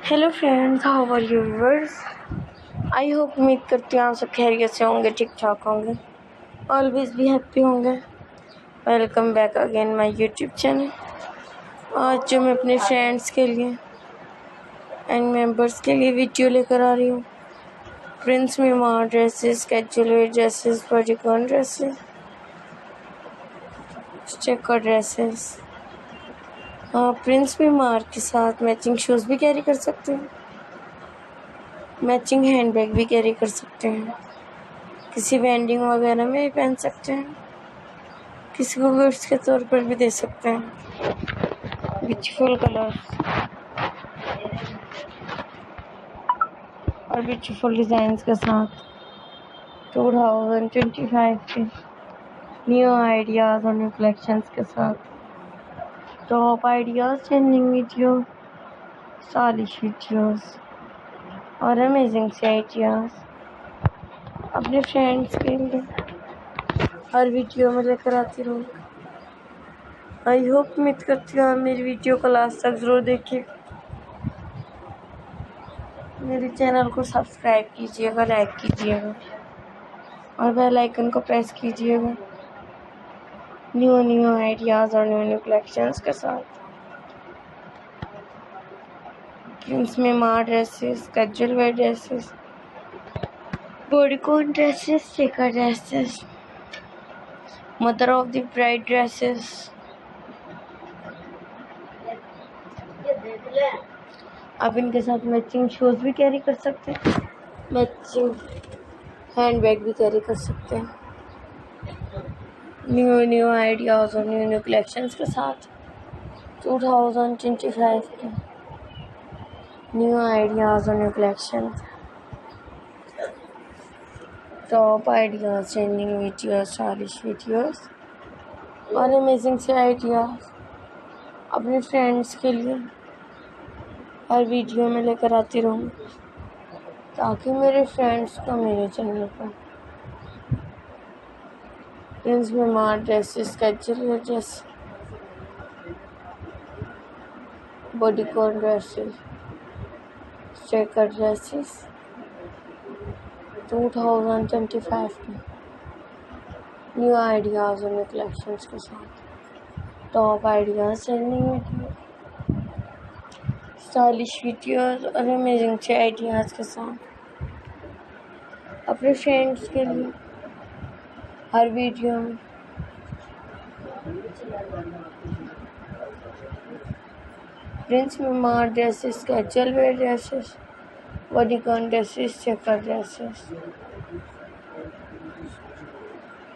Hello friends, how are you viewers. I hope, उम्मीद करती हूँ आप सब खैरियत से होंगे, ठीक ठाक होंगे, ऑलवेज भी हैप्पी होंगे। Welcome back again my YouTube channel. आज जो मैं अपने फ्रेंड्स के लिए एंड मेंबर्स के लिए वीडियो लेकर आ रही हूँ, प्रिंस मीमार dresses, casual wear dresses, bodycon dresses, checker dresses. आप प्रिंस मीमार के साथ मैचिंग शूज़ भी कैरी कर सकते हैं, मैचिंग हैंडबैग भी कैरी कर सकते हैं, किसी वेंडिंग वगैरह में भी पहन सकते हैं, किसी को गिफ्ट के तौर पर भी दे सकते हैं। ब्यूटीफुल कलर्स और ब्यूटीफुल डिज़ाइंस के साथ 2025 के न्यू आइडियाज़ और न्यू कलेक्शंस के साथ top ideas, trending video, stylish videos और अमेजिंग से आइडियाज़ अपने फ्रेंड्स के लिए हर वीडियो में लेकर आती रहूँ। आई होप, उम्मीद करती हूँ आप मेरी वीडियो को लास्ट तक ज़रूर देखिए। मेरे चैनल को सब्सक्राइब कीजिएगा, लाइक कीजिएगा और बेल आइकन को प्रेस कीजिएगा न्यू आइडियाज़ और न्यू कलेक्शंस के साथ। प्रिंस मीमार dresses, casual wear dresses, bodycon dresses, checker dresses, mother of the bride dresses. आप इनके साथ मैचिंग शूज़ भी कैरी कर सकते हैं, मैचिंग हैंडबैग भी कैरी कर सकते हैं। न्यू आइडियाज़ और न्यू कलेक्शंस के साथ 2025 के न्यू आइडियाज़ और new collections, top ideas, trending videos, stylish videos और अमेजिंग से आइडियाज़ अपने फ्रेंड्स के लिए हर वीडियो में लेकर आती रहूँ, ताकि मेरे फ्रेंड्स को मेरे चैनल पर प्रिंस मीमार dresses, casual wear dress, bodycon dresses, checker dresses 2025 में न्यू आइडियाज़ और न्यू कलेक्शंस के साथ top ideas, trending video, stylish videos और अमेजिंग से आइडियाज़ के साथ अपने फ्रेंड्स के लिए हर वीडियो में प्रिंस मीमार dresses, casual wear dresses, bodycon dresses, checker dresses.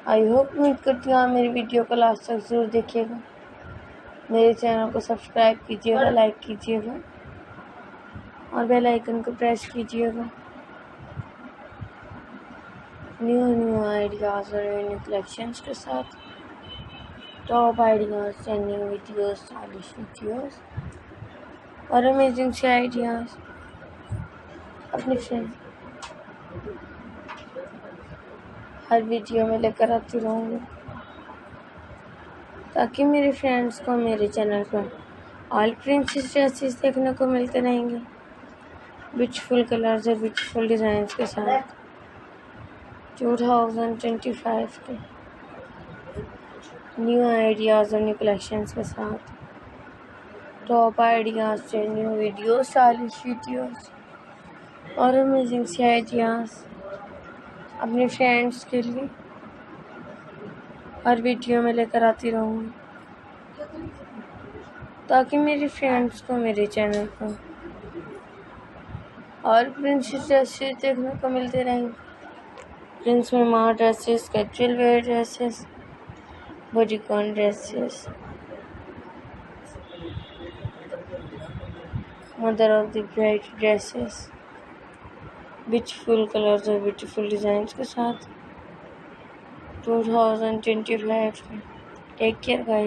I hope, उम्मीद करती हूँ आप मेरी वीडियो को लास्ट तक ज़रूर देखिएगा। मेरे चैनल को सब्सक्राइब कीजिएगा, लाइक कीजिएगा और बेल आइकन को प्रेस कीजिएगा न्यू आइडियाज़ और न्यू कलेक्शंस के साथ top ideas, trending videos, stylish videos और अमेजिंग से आइडियाज़ अपने फ्रेंड हर वीडियो में लेकर आती रहूँगी, ताकि मेरे फ्रेंड्स को मेरे चैनल पर ऑल प्रिंसेस ड्रेसेस देखने को मिलते रहेंगे, ब्यूटीफुल कलर्स और ब्यूटीफुल डिज़ाइंस के साथ 2025 के न्यू आइडियाज़ और न्यू कलेक्शंस के साथ top ideas, trending videos, stylish videos और अमेजिंग से आइडियाज़ अपने फ्रेंड्स के लिए हर वीडियो में लेकर आती रहूँगी, ताकि मेरे फ्रेंड्स को मेरे चैनल पर और प्रिंसेस ड्रेसेस देखने को मिलते रहेंगे। प्रिंस मीमार dresses, casual wear dresses, bodycon dresses, mother of the bride dresses, beautiful colours और ब्यूटीफुल डिज़ाइंस के साथ 2025 में। Take care guys.